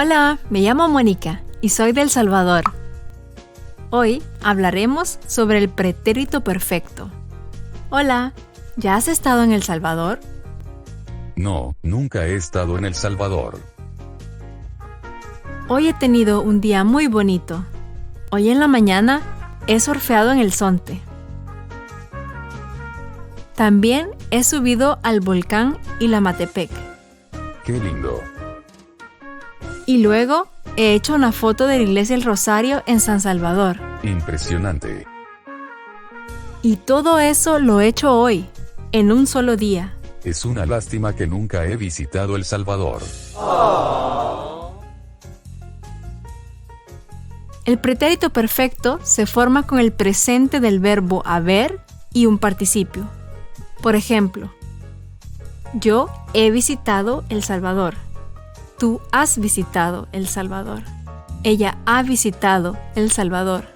Hola, me llamo Mónica y soy de El Salvador. Hoy hablaremos sobre el pretérito perfecto. Hola, ¿ya has estado en El Salvador? No, nunca he estado en El Salvador. Hoy he tenido un día muy bonito. Hoy en la mañana he surfeado en el Zonte. También he subido al volcán Ilamatepec. ¡Qué lindo! Y luego he hecho una foto de la Iglesia del Rosario en San Salvador. Impresionante. Y todo eso lo he hecho hoy, en un solo día. Es una lástima que nunca he visitado El Salvador. El pretérito perfecto se forma con el presente del verbo haber y un participio. Por ejemplo, yo he visitado El Salvador. Tú has visitado El Salvador. Ella ha visitado El Salvador.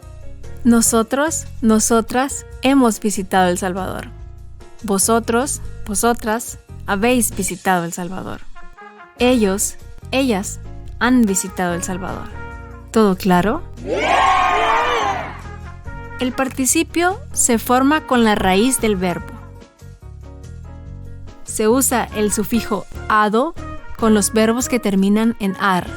Nosotros, nosotras hemos visitado El Salvador. Vosotros, vosotras habéis visitado El Salvador. Ellos, ellas han visitado El Salvador. ¿Todo claro? El participio se forma con la raíz del verbo. Se usa el sufijo ado con los verbos que terminan en ar.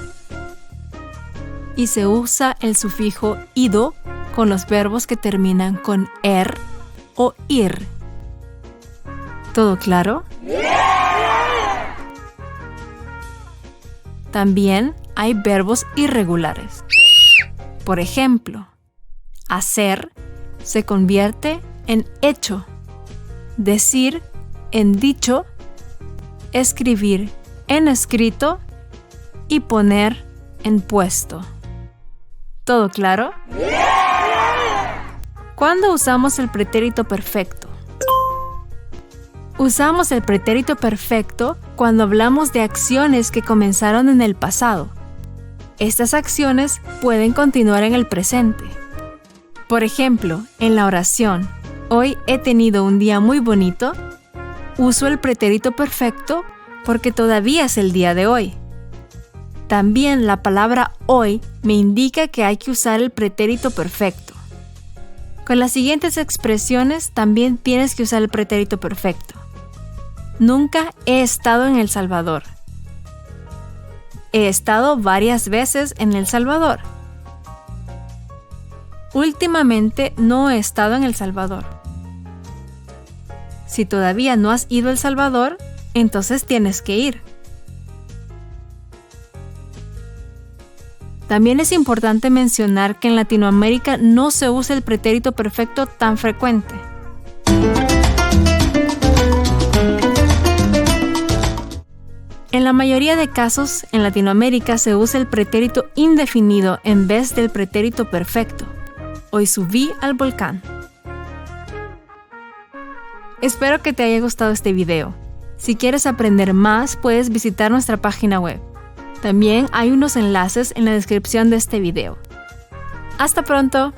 Y se usa el sufijo ido con los verbos que terminan con er o ir. ¿Todo claro? También hay verbos irregulares. Por ejemplo, hacer se convierte en hecho, decir en dicho, escribir en escrito y poner en puesto. ¿Todo claro? ¿Cuándo usamos el pretérito perfecto? Usamos el pretérito perfecto cuando hablamos de acciones que comenzaron en el pasado. Estas acciones pueden continuar en el presente. Por ejemplo, en la oración, hoy he tenido un día muy bonito, uso el pretérito perfecto porque todavía es el día de hoy. También la palabra hoy me indica que hay que usar el pretérito perfecto. Con las siguientes expresiones también tienes que usar el pretérito perfecto. Nunca he estado en El Salvador. He estado varias veces en El Salvador. Últimamente no he estado en El Salvador. Si todavía no has ido a El Salvador, entonces tienes que ir. También es importante mencionar que en Latinoamérica no se usa el pretérito perfecto tan frecuente. En la mayoría de casos, en Latinoamérica se usa el pretérito indefinido en vez del pretérito perfecto. Hoy subí al volcán. Espero que te haya gustado este video. Si quieres aprender más, puedes visitar nuestra página web. También hay unos enlaces en la descripción de este video. ¡Hasta pronto!